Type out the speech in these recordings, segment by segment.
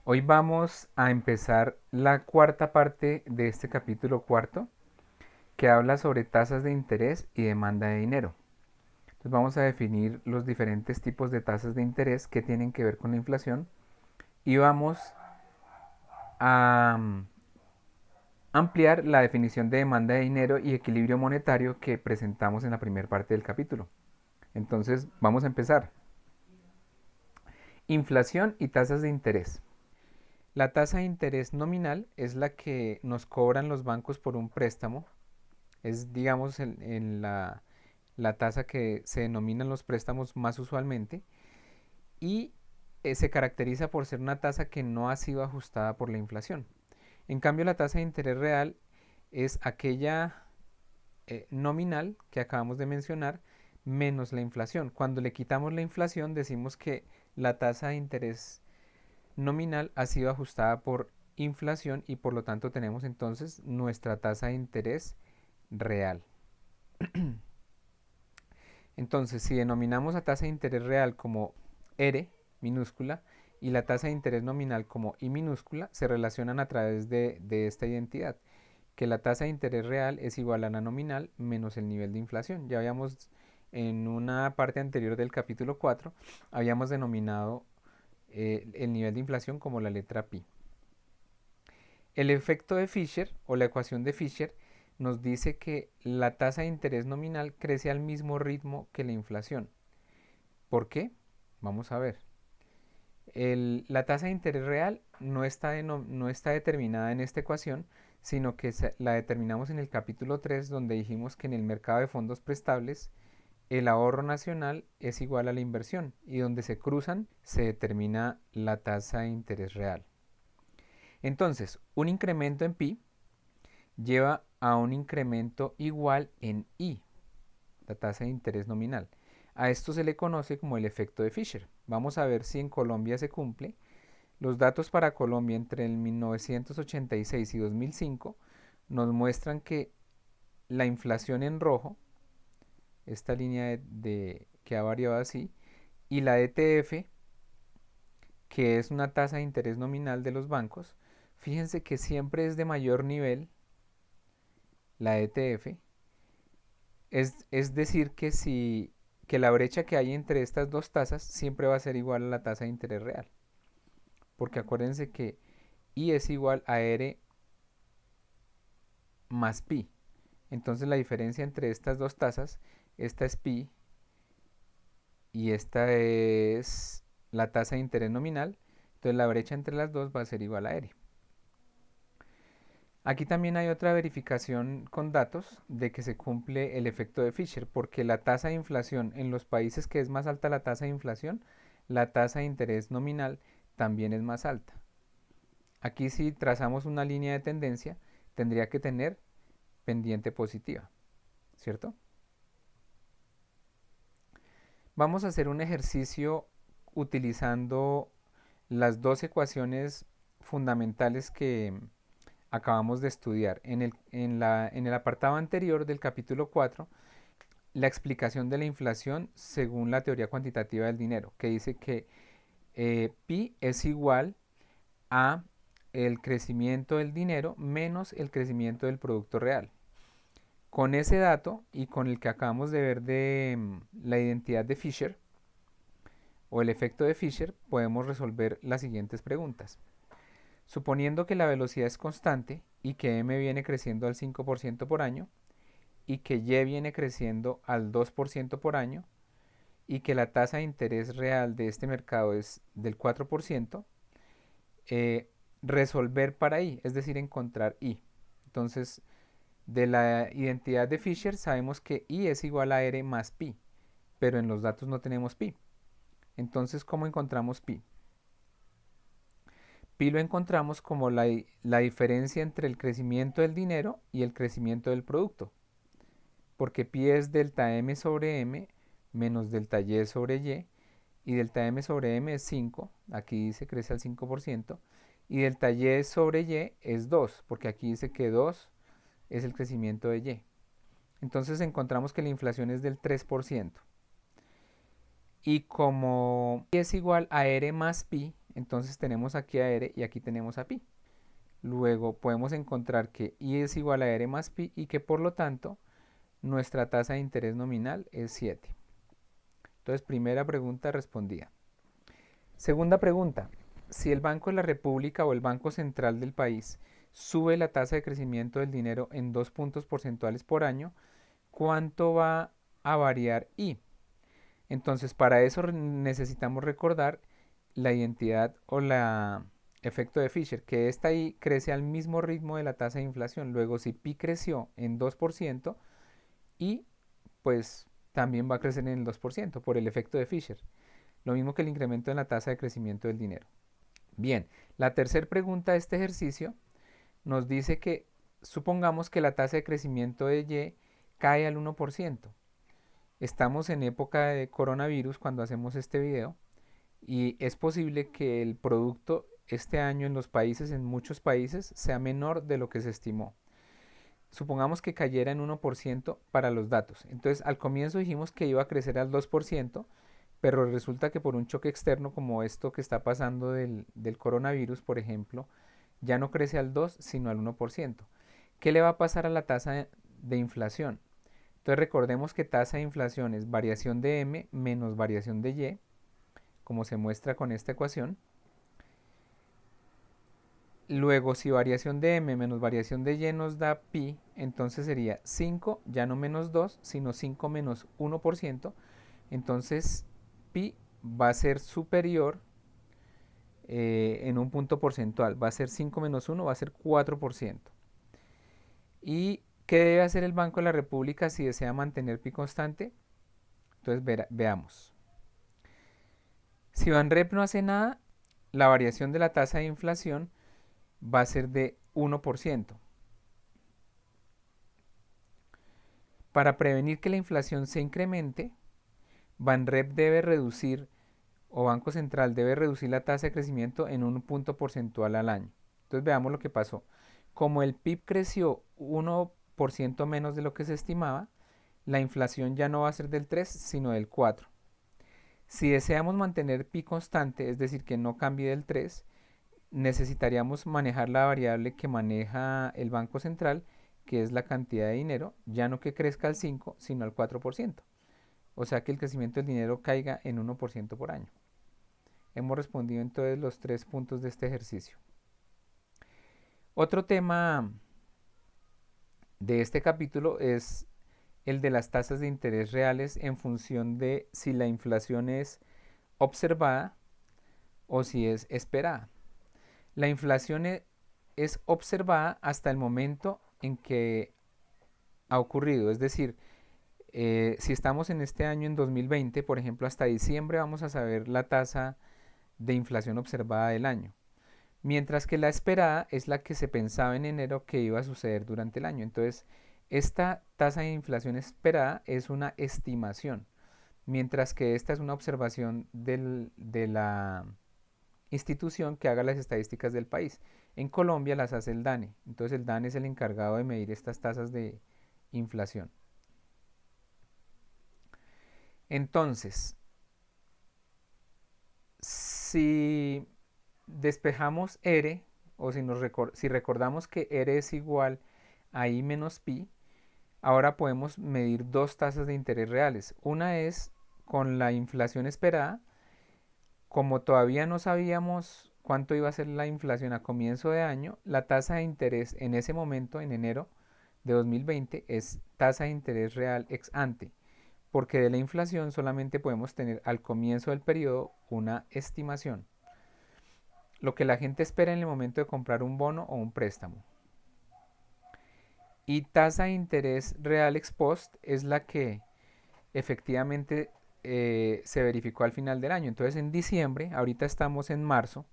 Hoy vamos a empezar la cuarta parte de este capítulo cuarto que habla sobre tasas de interés y demanda de dinero. Entonces vamos a definir los diferentes tipos de tasas de interés que tienen que ver con la inflación y vamos a ampliar la definición de demanda de dinero y equilibrio monetario que presentamos en la primera parte del capítulo. Entonces vamos a empezar. Inflación y tasas de interés. La tasa de interés nominal es la que nos cobran los bancos por un préstamo. Es, digamos, la tasa que se denominan los préstamos más usualmente y se caracteriza por ser una tasa que no ha sido ajustada por la inflación. En cambio, la tasa de interés real es aquella nominal que acabamos de mencionar menos la inflación. Cuando le quitamos la inflación decimos que la tasa de interés nominal ha sido ajustada por inflación y por lo tanto tenemos entonces nuestra tasa de interés real. Entonces, si denominamos la tasa de interés real como R minúscula y la tasa de interés nominal como I minúscula, se relacionan a través de esta identidad, que la tasa de interés real es igual a la nominal menos el nivel de inflación. Ya habíamos en una parte anterior del capítulo 4, habíamos denominado el nivel de inflación como la letra pi. El efecto de Fisher o la ecuación de Fisher nos dice que la tasa de interés nominal crece al mismo ritmo que la inflación. ¿Por qué? Vamos a ver. La tasa de interés real no está determinada en esta ecuación, sino que la determinamos en el capítulo 3, donde dijimos que en el mercado de fondos prestables el ahorro nacional es igual a la inversión y donde se cruzan se determina la tasa de interés real. Entonces, un incremento en pi lleva a un incremento igual en I, la tasa de interés nominal. A esto se le conoce como el efecto de Fisher. Vamos a ver si en Colombia se cumple. Los datos para Colombia entre el 1986 y 2005 nos muestran que la inflación en rojo, esta línea que ha variado así, y la ETF, que es una tasa de interés nominal de los bancos, fíjense que siempre es de mayor nivel la ETF, es decir que la brecha que hay entre estas dos tasas siempre va a ser igual a la tasa de interés real. Porque acuérdense que I es igual a R más pi. Entonces la diferencia entre estas dos tasas, esta es pi y esta es la tasa de interés nominal. Entonces la brecha entre las dos va a ser igual a R. Aquí también hay otra verificación con datos de que se cumple el efecto de Fisher, porque la tasa de inflación en los países que es más alta la tasa de inflación, la tasa de interés nominal también es más alta. Aquí si trazamos una línea de tendencia, tendría que tener pendiente positiva, ¿cierto? Vamos a hacer un ejercicio utilizando las dos ecuaciones fundamentales que acabamos de estudiar. En el apartado anterior del capítulo 4, la explicación de la inflación según la teoría cuantitativa del dinero, que dice que pi es igual a el crecimiento del dinero menos el crecimiento del producto real. Con ese dato y con el que acabamos de ver de la identidad de Fisher o el efecto de Fisher, podemos resolver las siguientes preguntas. Suponiendo que la velocidad es constante y que m viene creciendo al 5% por año y que y viene creciendo al 2% por año y que la tasa de interés real de este mercado es del 4%, resolver para i, es decir, encontrar i. Entonces, de la identidad de Fisher sabemos que i es igual a r más pi, pero en los datos no tenemos pi. Entonces, ¿cómo encontramos pi? Pi lo encontramos como la diferencia entre el crecimiento del dinero y el crecimiento del producto, porque pi es delta m sobre m menos delta y sobre y delta m sobre m es 5, aquí dice crece al 5%, y delta y sobre y es 2, porque aquí dice que 2 es el crecimiento de y. Entonces encontramos que la inflación es del 3%. Y como y es igual a r más pi, entonces tenemos aquí a R y aquí tenemos a pi. Luego podemos encontrar que I es igual a R más pi y que por lo tanto nuestra tasa de interés nominal es 7. Entonces, primera pregunta respondida. Segunda pregunta, si el Banco de la República o el Banco Central del país sube la tasa de crecimiento del dinero en 2 puntos porcentuales por año, ¿cuánto va a variar I? Entonces, para eso necesitamos recordar la identidad o la efecto de Fisher, que esta I crece al mismo ritmo de la tasa de inflación. Luego, si pi creció en 2%, I pues también va a crecer en el 2% por el efecto de Fisher. Lo mismo que el incremento en la tasa de crecimiento del dinero. Bien, la tercera pregunta de este ejercicio nos dice que supongamos que la tasa de crecimiento de Y cae al 1%. Estamos en época de coronavirus cuando hacemos este video y es posible que el producto este año en los países, en muchos países, sea menor de lo que se estimó. Supongamos que cayera en 1% para los datos. Entonces, al comienzo dijimos que iba a crecer al 2%, pero resulta que por un choque externo como esto que está pasando del coronavirus, por ejemplo, ya no crece al 2, sino al 1%. ¿Qué le va a pasar a la tasa de inflación? Entonces recordemos que tasa de inflación es variación de M menos variación de Y, como se muestra con esta ecuación. Luego, si variación de M menos variación de Y nos da pi, entonces sería 5, ya no menos 2, sino 5 menos 1%. Entonces, pi va a ser superior en un punto porcentual. Va a ser 5 menos 1, va a ser 4%. ¿Y qué debe hacer el Banco de la República si desea mantener pi constante? Entonces, veamos. Si Banrep no hace nada, la variación de la tasa de inflación va a ser de 1%. Para prevenir que la inflación se incremente, Banrep debe reducir, o Banco Central debe reducir la tasa de crecimiento en un punto porcentual al año. Entonces veamos lo que pasó. Como el PIB creció 1% menos de lo que se estimaba, la inflación ya no va a ser del 3, sino del 4. Si deseamos mantener pi constante, es decir, que no cambie del 3, necesitaríamos manejar la variable que maneja el Banco Central, que es la cantidad de dinero, ya no que crezca al 5, sino al 4%. O sea que el crecimiento del dinero caiga en 1% por año. Hemos respondido entonces los 3 puntos de este ejercicio. Otro tema de este capítulo es el de las tasas de interés reales en función de si la inflación es observada o si es esperada. La inflación es observada hasta el momento en que ha ocurrido, es decir, si estamos en este año en 2020, por ejemplo, hasta diciembre vamos a saber la tasa de inflación observada del año, mientras que la esperada es la que se pensaba en enero que iba a suceder durante el año. Entonces, esta tasa de inflación esperada es una estimación, mientras que esta es una observación de la institución que haga las estadísticas del país. En Colombia las hace el DANE, entonces el DANE es el encargado de medir estas tasas de inflación. Entonces, si despejamos R, o si recordamos que R es igual a I menos pi, ahora podemos medir dos tasas de interés reales. Una es con la inflación esperada. Como todavía no sabíamos cuánto iba a ser la inflación a comienzo de año, la tasa de interés en ese momento, en enero de 2020, es tasa de interés real ex ante, porque de la inflación solamente podemos tener al comienzo del periodo una estimación, lo que la gente espera en el momento de comprar un bono o un préstamo. Y tasa de interés real ex post es la que efectivamente se verificó al final del año. Entonces en diciembre, ahorita estamos en marzo,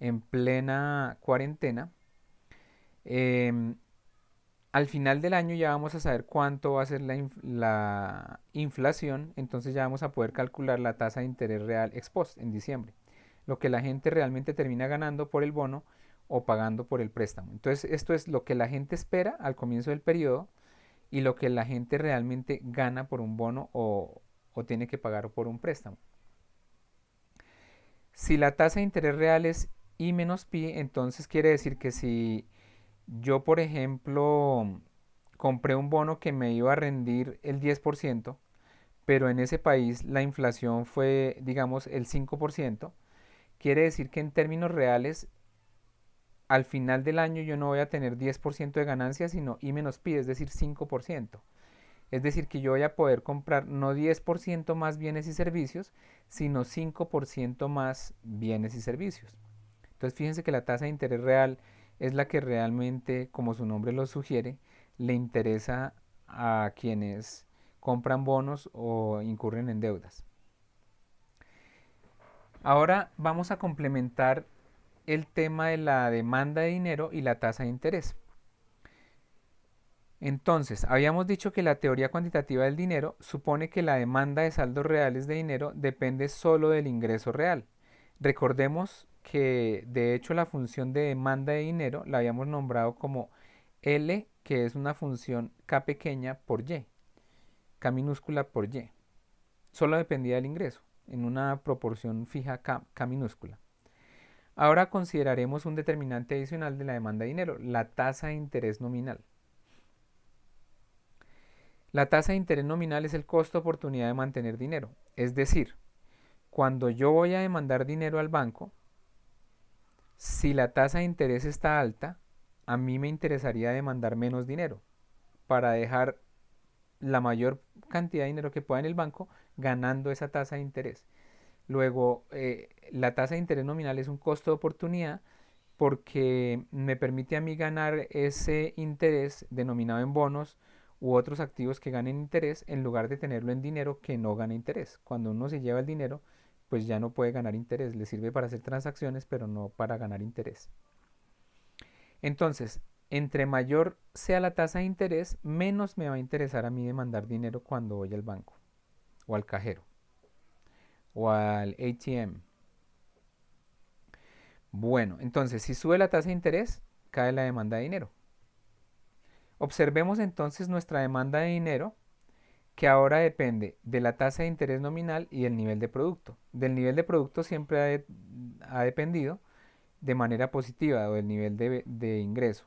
en plena cuarentena, al final del año ya vamos a saber cuánto va a ser la inflación, entonces ya vamos a poder calcular la tasa de interés real ex post en diciembre, lo que la gente realmente termina ganando por el bono o pagando por el préstamo. Entonces esto es lo que la gente espera al comienzo del periodo y lo que la gente realmente gana por un bono o tiene que pagar por un préstamo. Si la tasa de interés real es I menos pi, entonces quiere decir que si yo, por ejemplo, compré un bono que me iba a rendir el 10%, pero en ese país la inflación fue, digamos, el 5%, quiere decir que en términos reales, al final del año yo no voy a tener 10% de ganancia, sino I menos pi, es decir, 5%. Es decir, que yo voy a poder comprar no 10% más bienes y servicios, sino 5% más bienes y servicios. Entonces fíjense que la tasa de interés real es la que realmente, como su nombre lo sugiere, le interesa a quienes compran bonos o incurren en deudas. Ahora vamos a complementar el tema de la demanda de dinero y la tasa de interés. Entonces, habíamos dicho que la teoría cuantitativa del dinero supone que la demanda de saldos reales de dinero depende solo del ingreso real. Recordemos que de hecho la función de demanda de dinero la habíamos nombrado como L, que es una función K pequeña por Y, K minúscula por Y. Solo dependía del ingreso, en una proporción fija K minúscula. Ahora consideraremos un determinante adicional de la demanda de dinero, la tasa de interés nominal. La tasa de interés nominal es el costo de oportunidad de mantener dinero. Es decir, cuando yo voy a demandar dinero al banco, si la tasa de interés está alta, a mí me interesaría demandar menos dinero para dejar la mayor cantidad de dinero que pueda en el banco ganando esa tasa de interés. Luego, la tasa de interés nominal es un costo de oportunidad porque me permite a mí ganar ese interés denominado en bonos u otros activos que ganen interés en lugar de tenerlo en dinero que no gana interés. Cuando uno se lleva el dinero, pues ya no puede ganar interés, le sirve para hacer transacciones, pero no para ganar interés. Entonces, entre mayor sea la tasa de interés, menos me va a interesar a mí demandar dinero cuando voy al banco, o al cajero, o al ATM. Bueno, entonces, si sube la tasa de interés, cae la demanda de dinero. Observemos entonces nuestra demanda de dinero, que ahora depende de la tasa de interés nominal y del nivel de producto. Del nivel de producto siempre ha dependido de manera positiva o del nivel de ingreso.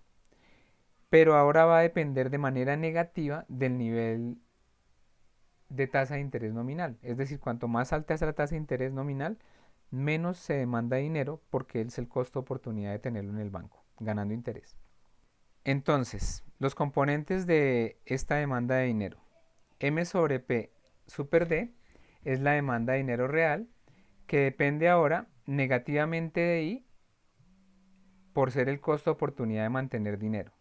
Pero ahora va a depender de manera negativa del nivel de tasa de interés nominal. Es decir, cuanto más alta es la tasa de interés nominal, menos se demanda dinero porque es el costo de oportunidad de tenerlo en el banco, ganando interés. Entonces, los componentes de esta demanda de dinero. M sobre P super D es la demanda de dinero real, que depende ahora negativamente de I por ser el costo de oportunidad de mantener dinero.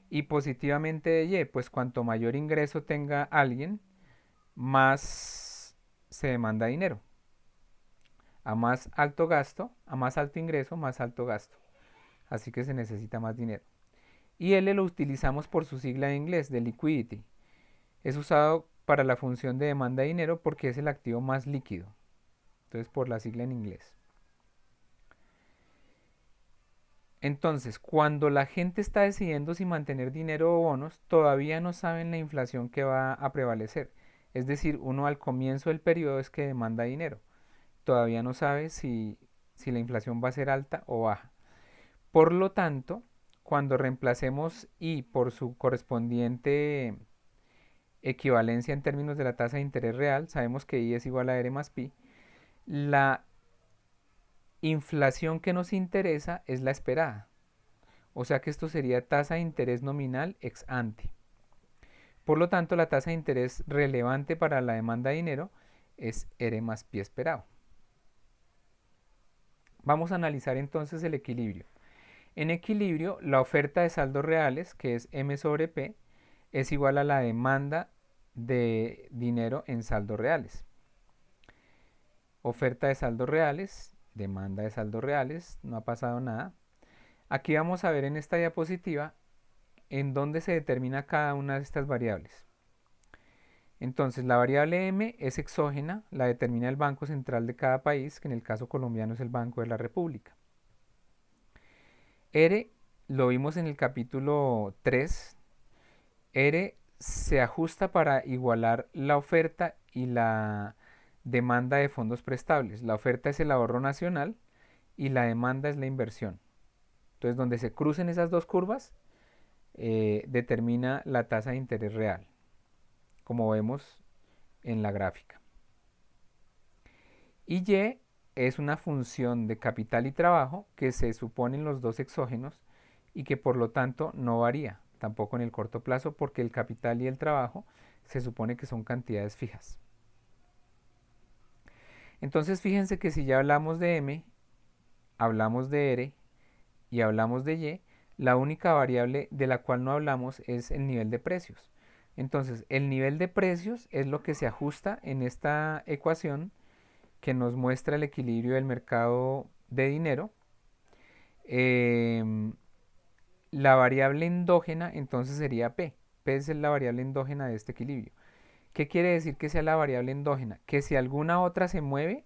Y positivamente de Y, pues cuanto mayor ingreso tenga alguien, más se demanda dinero. A más alto gasto, a más alto ingreso, más alto gasto. Así que se necesita más dinero. Y L lo utilizamos por su sigla en inglés, de liquidity. Es usado para la función de demanda de dinero porque es el activo más líquido. Entonces, por la sigla en inglés. Entonces, cuando la gente está decidiendo si mantener dinero o bonos, todavía no saben la inflación que va a prevalecer. Es decir, uno al comienzo del periodo es que demanda dinero. Todavía no sabe si la inflación va a ser alta o baja. Por lo tanto, cuando reemplacemos I por su correspondiente equivalencia en términos de la tasa de interés real, sabemos que I es igual a R más pi, la inflación que nos interesa es la esperada. O sea que esto sería tasa de interés nominal ex ante. Por lo tanto, la tasa de interés relevante para la demanda de dinero es R más pi esperado. Vamos a analizar entonces el equilibrio. En equilibrio, la oferta de saldos reales, que es M sobre P, es igual a la demanda de dinero en saldos reales. Oferta de saldos reales, demanda de saldos reales, no ha pasado nada. Aquí vamos a ver en esta diapositiva en dónde se determina cada una de estas variables. Entonces, la variable M es exógena, la determina el Banco Central de cada país, que en el caso colombiano es el Banco de la República. R lo vimos en el capítulo 3. R se ajusta para igualar la oferta y la demanda de fondos prestables. La oferta es el ahorro nacional y la demanda es la inversión. Entonces, donde se crucen esas dos curvas, determina la tasa de interés real, como vemos en la gráfica. Y Y es una función de capital y trabajo que se suponen los dos exógenos y que por lo tanto no varía, tampoco en el corto plazo, porque el capital y el trabajo se supone que son cantidades fijas. Entonces fíjense que si ya hablamos de M, hablamos de R y hablamos de Y, la única variable de la cual no hablamos es el nivel de precios. Entonces, el nivel de precios es lo que se ajusta en esta ecuación que nos muestra el equilibrio del mercado de dinero. Em, la variable endógena entonces sería P. P es la variable endógena de este equilibrio. ¿Qué quiere decir que sea la variable endógena? Que si alguna otra se mueve,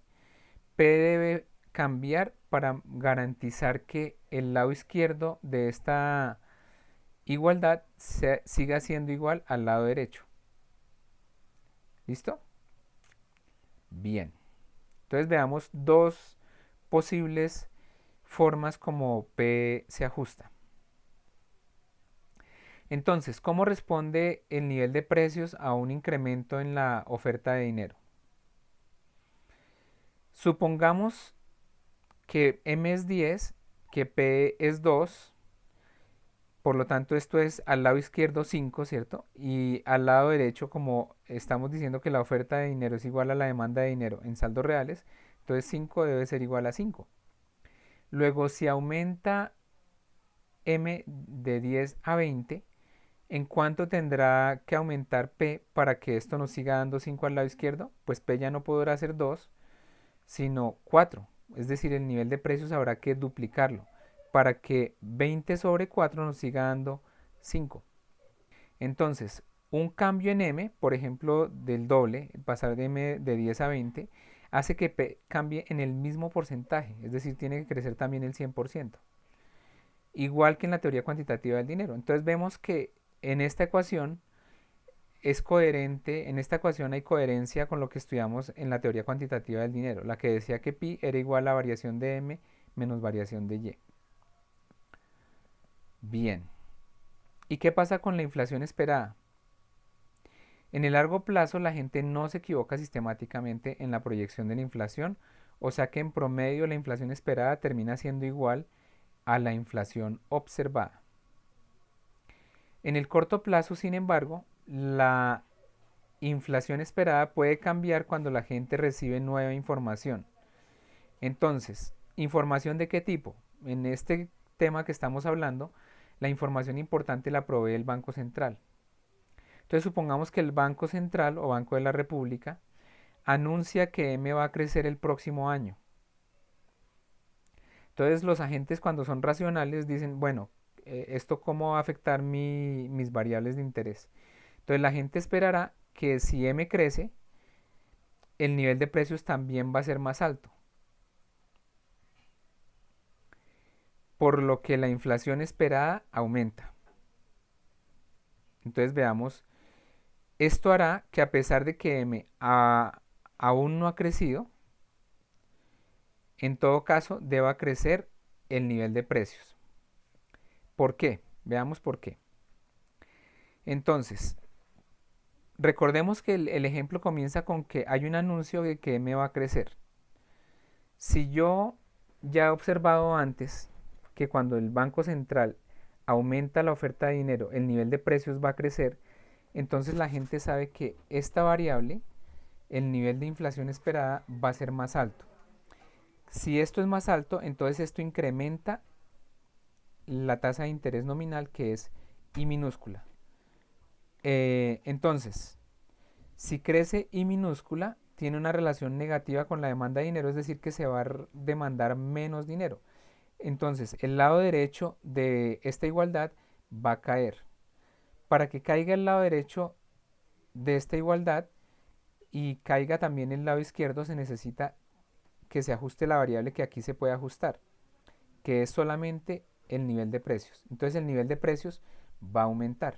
P debe cambiar para garantizar que el lado izquierdo de esta igualdad siga siendo igual al lado derecho. ¿Listo? Bien. Entonces veamos dos posibles formas como P se ajusta. Entonces, ¿cómo responde el nivel de precios a un incremento en la oferta de dinero? Supongamos que M es 10, que P es 2, por lo tanto esto es al lado izquierdo 5, ¿cierto? Y al lado derecho, como estamos diciendo que la oferta de dinero es igual a la demanda de dinero en saldos reales, entonces 5 debe ser igual a 5. Luego, si aumenta M de 10 a 20, ¿en cuánto tendrá que aumentar P para que esto nos siga dando 5 al lado izquierdo? Pues P ya no podrá ser 2, sino 4. Es decir, el nivel de precios habrá que duplicarlo para que 20 sobre 4 nos siga dando 5. Entonces, un cambio en M, por ejemplo, del doble, pasar de M de 10 a 20, hace que P cambie en el mismo porcentaje, es decir, tiene que crecer también el 100%. Igual que en la teoría cuantitativa del dinero. Entonces vemos que en esta ecuación es coherente, en esta ecuación hay coherencia con lo que estudiamos en la teoría cuantitativa del dinero, la que decía que pi era igual a variación de M menos variación de Y. Bien. ¿Y qué pasa con la inflación esperada? En el largo plazo la gente no se equivoca sistemáticamente en la proyección de la inflación, o sea que en promedio la inflación esperada termina siendo igual a la inflación observada. En el corto plazo, sin embargo, la inflación esperada puede cambiar cuando la gente recibe nueva información. Entonces, ¿información de qué tipo? En este tema que estamos hablando, la información importante la provee el Banco Central. Entonces, supongamos que el Banco Central o Banco de la República anuncia que M va a crecer el próximo año. Entonces, los agentes cuando son racionales dicen, bueno, ¿esto cómo va a afectar mis variables de interés? Entonces, la gente esperará que si M crece, el nivel de precios también va a ser más alto. Por lo que la inflación esperada aumenta. Entonces veamos, esto hará que a pesar de que M aún no ha crecido, en todo caso deba crecer el nivel de precios. ¿Por qué? Veamos por qué. Entonces, recordemos que el ejemplo comienza con que hay un anuncio de que M va a crecer. Si yo ya he observado antes que cuando el Banco Central aumenta la oferta de dinero, el nivel de precios va a crecer, entonces la gente sabe que esta variable, el nivel de inflación esperada, va a ser más alto. Si esto es más alto, entonces esto incrementa la tasa de interés nominal, que es I minúscula. Entonces, si crece I minúscula, tiene una relación negativa con la demanda de dinero, es decir, que se va a demandar menos dinero. Entonces, el lado derecho de esta igualdad va a caer. Para que caiga el lado derecho de esta igualdad y caiga también el lado izquierdo, se necesita que se ajuste la variable que aquí se puede ajustar, que es solamente el nivel de precios. Entonces el nivel de precios va a aumentar.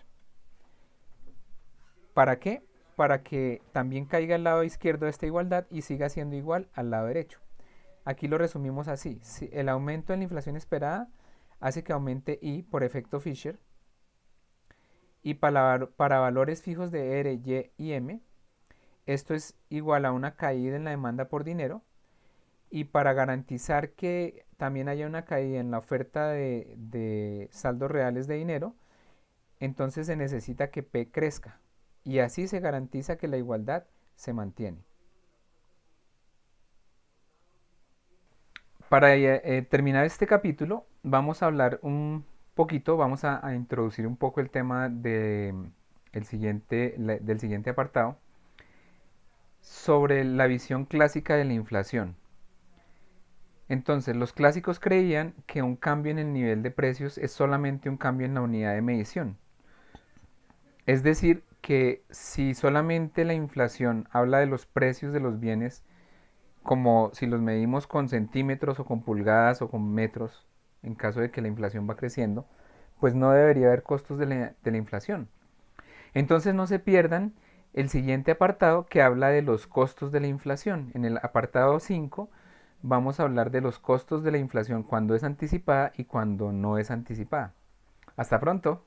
¿Para qué? para que también caiga al lado izquierdo de esta igualdad y siga siendo igual al lado derecho. Aquí lo resumimos así. Si el aumento en la inflación esperada hace que aumente I por efecto Fisher, y para valores fijos de R, Y y M, esto es igual a una caída en la demanda por dinero, y para garantizar que también haya una caída en la oferta de saldos reales de dinero, entonces se necesita que P crezca, y así se garantiza que la igualdad se mantiene. Para terminar este capítulo, vamos a hablar un poquito, vamos a introducir un poco el tema del siguiente apartado sobre la visión clásica de la inflación. Entonces, los clásicos creían que un cambio en el nivel de precios es solamente un cambio en la unidad de medición. Es decir, que si solamente la inflación habla de los precios de los bienes, como si los medimos con centímetros o con pulgadas o con metros, en caso de que la inflación va creciendo, pues no debería haber costos de la inflación. Entonces no se pierdan el siguiente apartado que habla de los costos de la inflación. En el apartado 5 vamos a hablar de los costos de la inflación cuando es anticipada y cuando no es anticipada. Hasta pronto.